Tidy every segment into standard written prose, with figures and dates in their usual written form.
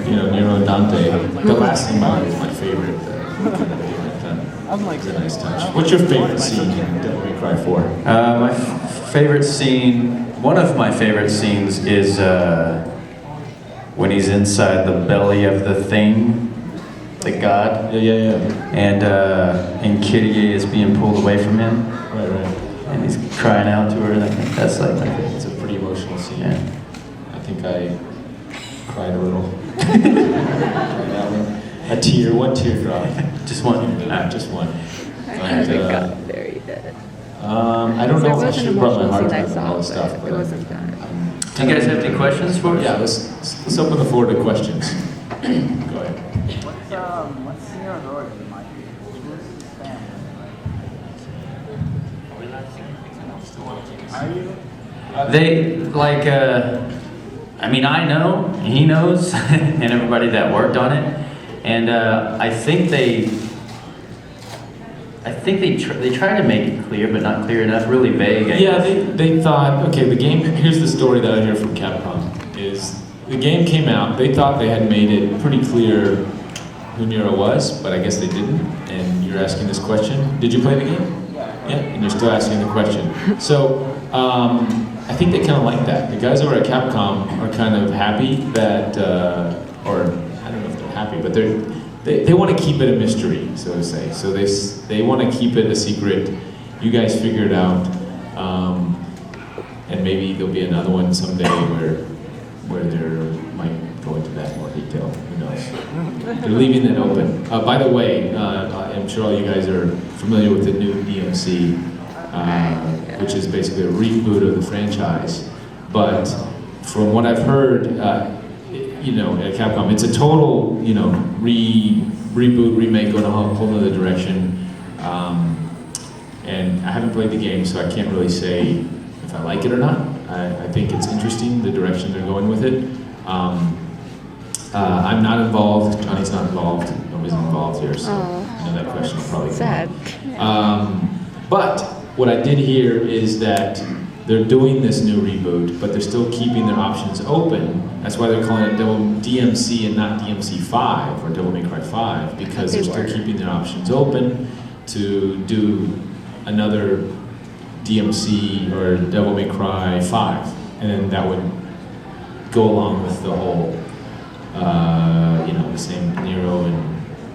Nero and Dante. The last thing about it is my favorite. It's a nice touch. What's your favorite scene in Devil May Cry 4? My favorite scene, one of my favorite scenes is when he's inside the belly of the thing, the god. Yeah. And Kyrie is being pulled away from him. Right. And he's crying out to her. That's like my favorite. It's a pretty emotional scene. Yeah. I think I cried a little. A tear, one teardrop. Just one. Just one. I think got very dead. I don't know if I should have brought my hard drive and all this stuff, stuff, but it wasn't that. Do you guys have any questions for us? Yeah, let's open the floor to questions. Go ahead. What's Nero's origin like? Who's his family? Are you? They, like, I mean, I know, he knows, and everybody that worked on it. And I think they tried to make it clear, but not clear enough, really vague. I guess. They thought, okay, the game, here's the story that I hear from Capcom, is the game came out, they thought they had made it pretty clear who Nero was, but I guess they didn't, and you're asking this question. Did you play the game? Yeah, and you're still asking the question. So, I think they kind of like that. The guys over at Capcom are kind of happy that, or I don't know if they're happy, but they want to keep it a mystery, so to say. So they want to keep it a secret. You guys figure it out, and maybe there'll be another one someday where there might go into that more detail. Who knows? They're leaving it open. By the way, I'm sure all you guys are familiar with the new DMC, which is basically a reboot of the franchise. But from what I've heard, at Capcom, it's a total, reboot, remake, going a whole other direction. And I haven't played the game, so I can't really say if I like it or not. I think it's interesting, the direction they're going with it. I'm not involved, Johnny's not involved, nobody's involved here, so I know that question will probably Sad. But what I did hear is that they're doing this new reboot, but they're still keeping their options open. That's why they're calling it DMC and not DMC 5 or Devil May Cry 5, because they're still keeping their options open to do another DMC or Devil May Cry 5, and then that would go along with the whole, the same Nero and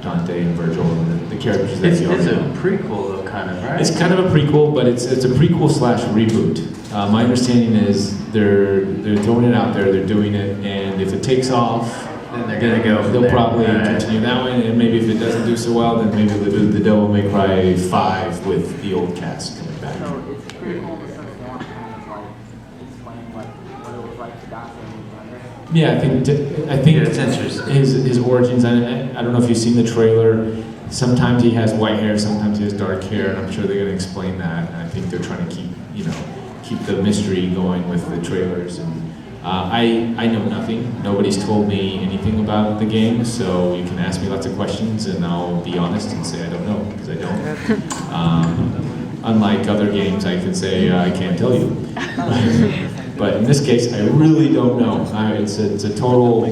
Dante and Virgil and the characters that you already know. It's a prequel, though, kind of, right? It's kind of a prequel, but it's a prequel slash reboot. My understanding is they're throwing it out there, they're doing it, and if it takes off, then they're gonna go. They'll probably continue that one, and maybe if it doesn't do so well, then maybe they'll do the Devil May Cry 5 with the old cast coming back. So it's pretty cool in the sense they want to kind of like explain what it was like to Dante when he was younger. Yeah, I think Yeah, it's interesting. his origins. I don't know if you've seen the trailer. Sometimes he has white hair, sometimes he has dark hair, and I'm sure they're going to explain that. And I think they're trying to keep the mystery going with the trailers. And I know nothing. Nobody's told me anything about the game, so you can ask me lots of questions, and I'll be honest and say I don't know, because I don't. Unlike other games, I can say I can't tell you. But in this case, I really don't know. It's a total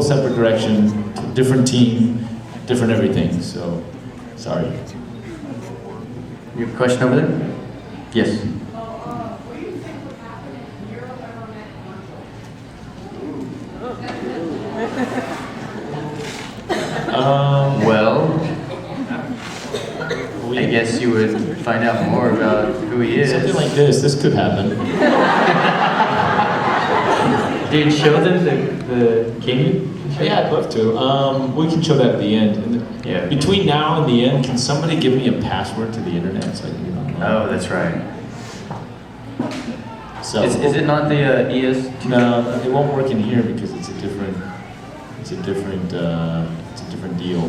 separate direction, different team, different everything. So, sorry. You have a question over there? Yes. Well, I guess you would find out more about who he is. Something like this could happen. Did you show them the game? Yeah, I'd love to. We can show that at the end. And Yeah. Between now and the end, can somebody give me a password to the internet so I can get online? Oh, that's right. So Is it not the ES2? No, it won't work in here because it's a different deal.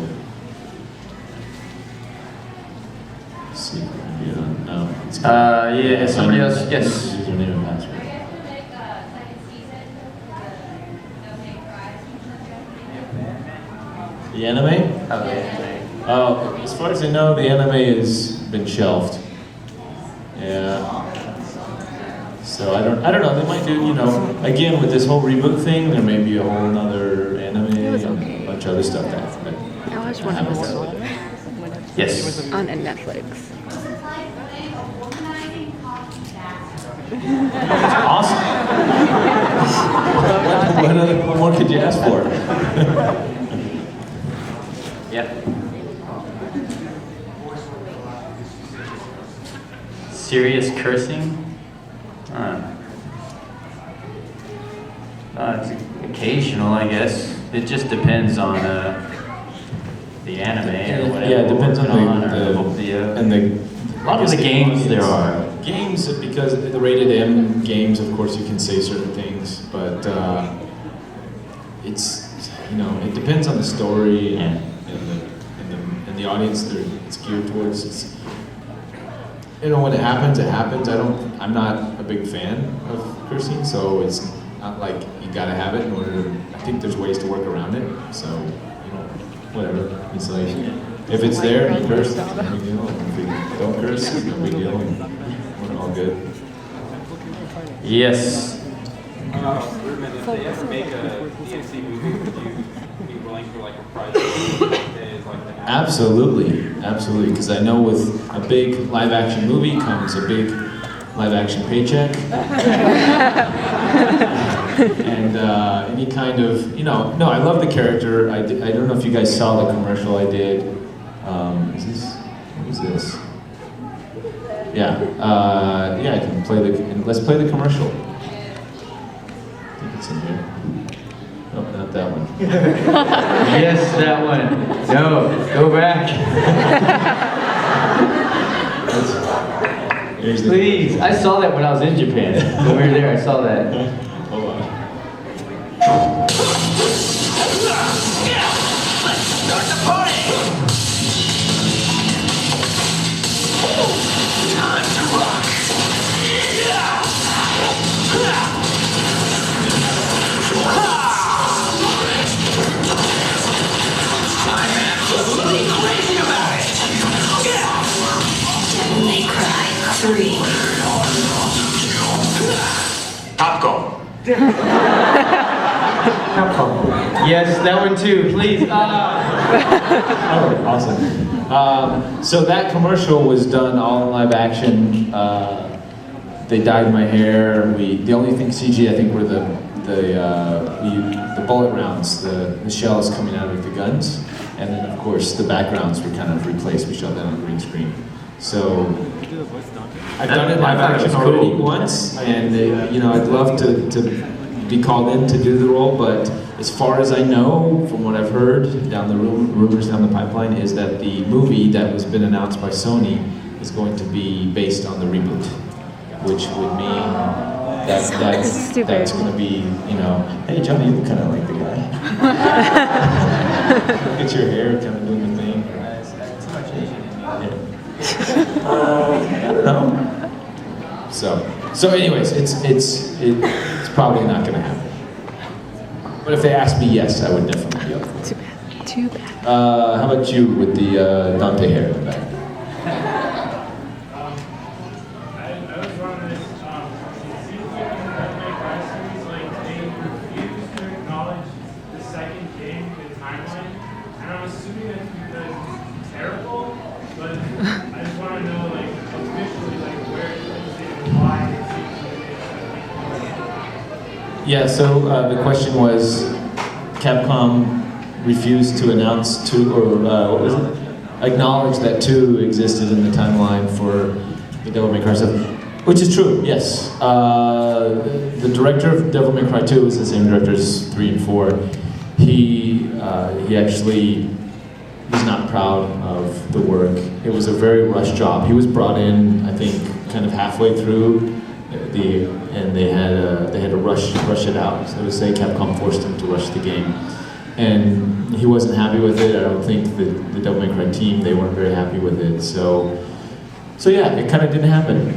Let's see if we can get it on. No. It's Yeah, somebody else, yes. Username and password. The anime? Oh, yeah. Oh, as far as I know, the anime has been shelved. Yeah. So I don't know. They might do, again with this whole reboot thing. There may be a whole another anime was and okay. a bunch of other stuff that I watched one episode Yes. on Netflix. awesome. What more could you ask for? Yep. Serious cursing? It's occasional, I guess. It just depends on the anime or whatever. Yeah, it depends on a lot of the games there are. Games, because the rated M games, of course, you can say certain things, but it's, it depends on the story and the audience that it's geared towards. When it happens, it happens. I'm not a big fan of cursing, so it's not like you gotta have it in order to, I think there's ways to work around it, so, whatever. It's like, if it's there, you curse, it's no big deal. If you don't curse, it's no big deal. We're all good. Yes. Reuben, if they ever make a DMC movie, would you be willing for like a prize days like that? Absolutely, because I know with a big live action movie comes a big live action paycheck. And any kind of, no, I love the character. I don't know if you guys saw the commercial I did. What is this? Yeah, I can play let's play the commercial. I think it's in here. No, not that one. Yes, that one. No, go back. Please. I saw that when I was in Japan. When we were there, I saw that. Hold on. Start the party! Time to rock! I'm absolutely crazy about it! They cry 3. Popcorn! Yes, that one too, please. Oh, awesome. So that commercial was done all in live action. They dyed my hair. The only thing CG I think were the bullet rounds, the shells coming out of the guns, and then of course the backgrounds were kind of replaced. We shot that on green screen. So I've done it live action already once, and I'd love to be called in to do the role, but as far as I know, from what I've heard down the rumors down the pipeline, is that the movie that has been announced by Sony is going to be based on the reboot, which would mean that's going to be, hey Johnny, you look kind of like the guy. Get your hair kind of doing the thing. I don't know. So anyways, it's probably not going to happen. But if they asked me, yes, I would definitely be up for it. Too bad. How about you with the Dante hair in the back? I was wondering, it seems like in the Devil Cry series, like they refuse to acknowledge the second game, the timeline, and I'm assuming that's because it's terrible. But I just want to know, like officially, like where it is and why it seems like Yeah, so the question was, Capcom refused to announce 2, or what was it? Acknowledge that 2 existed in the timeline for the Devil May Cry stuff, which is true, yes. The director of Devil May Cry 2 is the same director as 3 and 4. He actually was not proud of the work. It was a very rushed job. He was brought in, I think, kind of halfway through. And they had to rush it out. So to say, Capcom forced him to rush the game, and he wasn't happy with it. I don't think the Devil May Cry team, they weren't very happy with it. So yeah, it kind of didn't happen,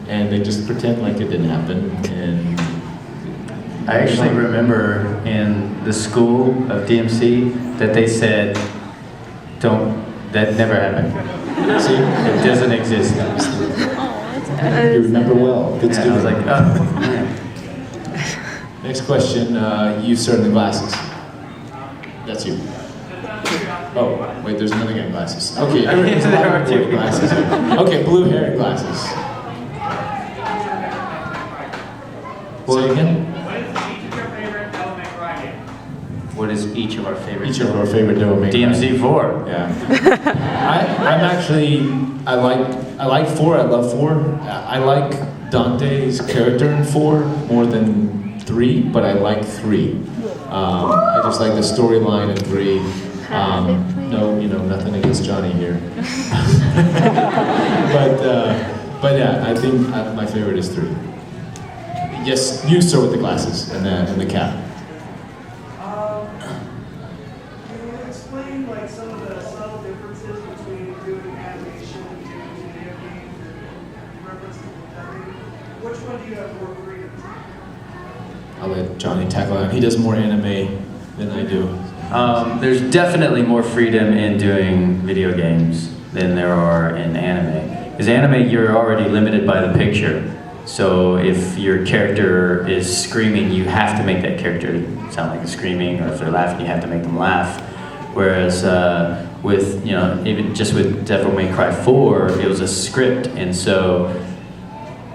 and they just pretend like it didn't happen. And I actually remember in the school of DMC that they said, that never happened. see, It doesn't exist. you remember well. Good And I student. was like, oh. Next question. You sir in the glasses. That's you. Oh, wait, there's another guy in glasses. Okay, there's a lot There are of people with two. glasses. Okay, blue hair and glasses. Say again? What is each of your favorite What is each Devil May Cry games? of our favorite? Each of our favorite Devil May Cry. DMZ4. Yeah. I'm actually, I like 4, I love 4. I like Dante's character in 4 more than 3, but I like 3. I just like the storyline in 3. No, nothing against Johnny here. but yeah, I think my favorite is 3. Yes, you start with the glasses and the cap. Can you explain like some of the subtle differences between doing animation and doing video games and reference to dubbing? Which one do you have more freedom? I'll let Johnny tackle that. He does more anime than I do. There's definitely more freedom in doing video games than there are in anime. Because anime, you're already limited by the picture. So if your character is screaming, you have to make that character sound like screaming, or if they're laughing, you have to make them laugh. Whereas with, even just with Devil May Cry 4, it was a script, and so,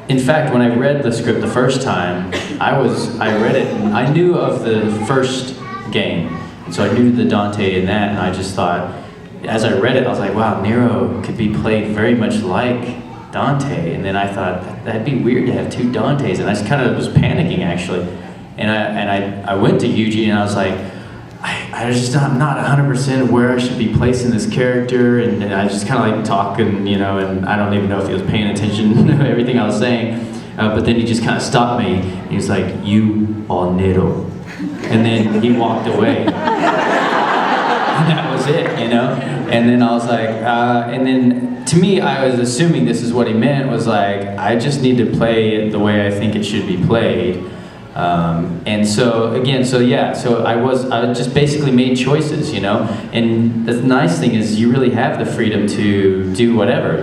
in fact, when I read the script the first time, I read it, and I knew of the first game, and so I knew the Dante in that, and I just thought, as I read it, I was like, wow, Nero could be played very much like Dante, and then I thought that'd be weird to have 2 Dantes, and I just kind of was panicking actually, and I went to Yuji and I was like, I was just not 100% where I should be placing this character, and I just kind of like talking, and I don't even know if he was paying attention to everything I was saying, but then he just kind of stopped me, and he was like, you are Nero, and then he walked away. And that was it, And then I was like, and then to me, I was assuming this is what he meant, was like, I just need to play it the way I think it should be played. And so again, so I just basically made choices, And the nice thing is you really have the freedom to do whatever,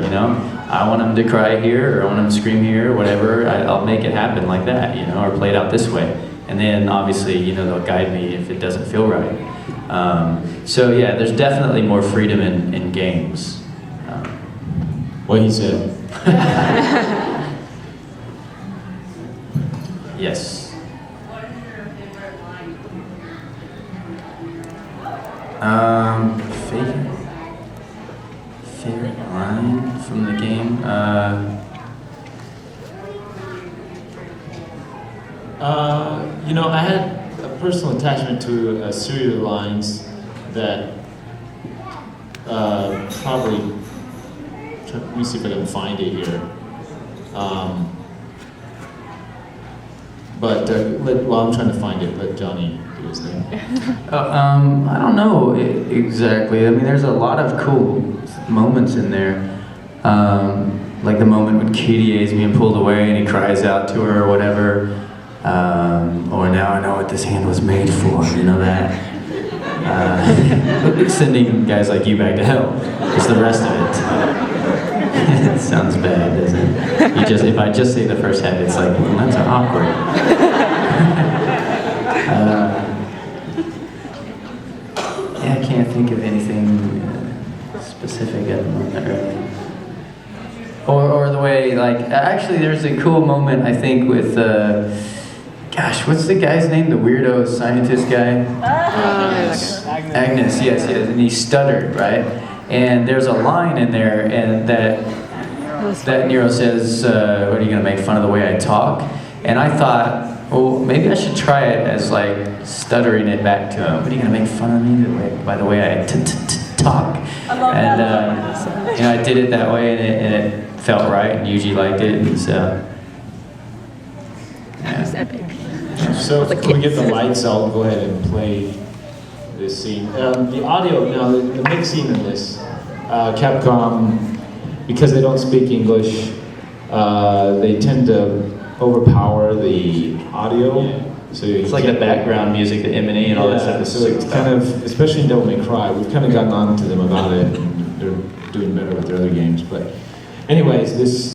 I want him to cry here, or I want him to scream here, or whatever. I'll make it happen like that, or play it out this way. And then obviously, they'll guide me if it doesn't feel right. So yeah, there's definitely more freedom in games. What he said. Yes. Favorite line from the game? I had a personal attachment to a series of lines that probably. Let me see if I can find it here. While I'm trying to find it, let Johnny do his thing. I don't know exactly. I mean, there's a lot of cool moments in there. Like the moment when Katie is being pulled away and he cries out to her or whatever. Or now I know what this hand was made for, that. Sending guys like you back to hell. Just the rest of it. It sounds bad, doesn't it? If I just say the first half, it's like, well, that's awkward. Yeah, I can't think of anything specific at the moment, really. Or the way, actually, there's a cool moment, I think, with, what's the guy's name? The weirdo scientist guy? Agnes, yes, and he stuttered, right? And there's a line in there, and that Nero says, what are you gonna make fun of the way I talk? And I thought, well, maybe I should try it as stuttering it back to him. What are you gonna make fun of me by the way I talk? And I did it that way, and it felt right, and Yuji liked it, and so. It's epic. So can we get the lights? I'll go ahead and play this scene. The audio, now the mixing in this, Capcom, because they don't speak English, they tend to overpower the audio. So It's like the background music, the M&E and all that stuff. So it's kind of, especially in Devil May Cry, we've kind of gotten on to them about it, and they're doing better with their other games. But anyways, this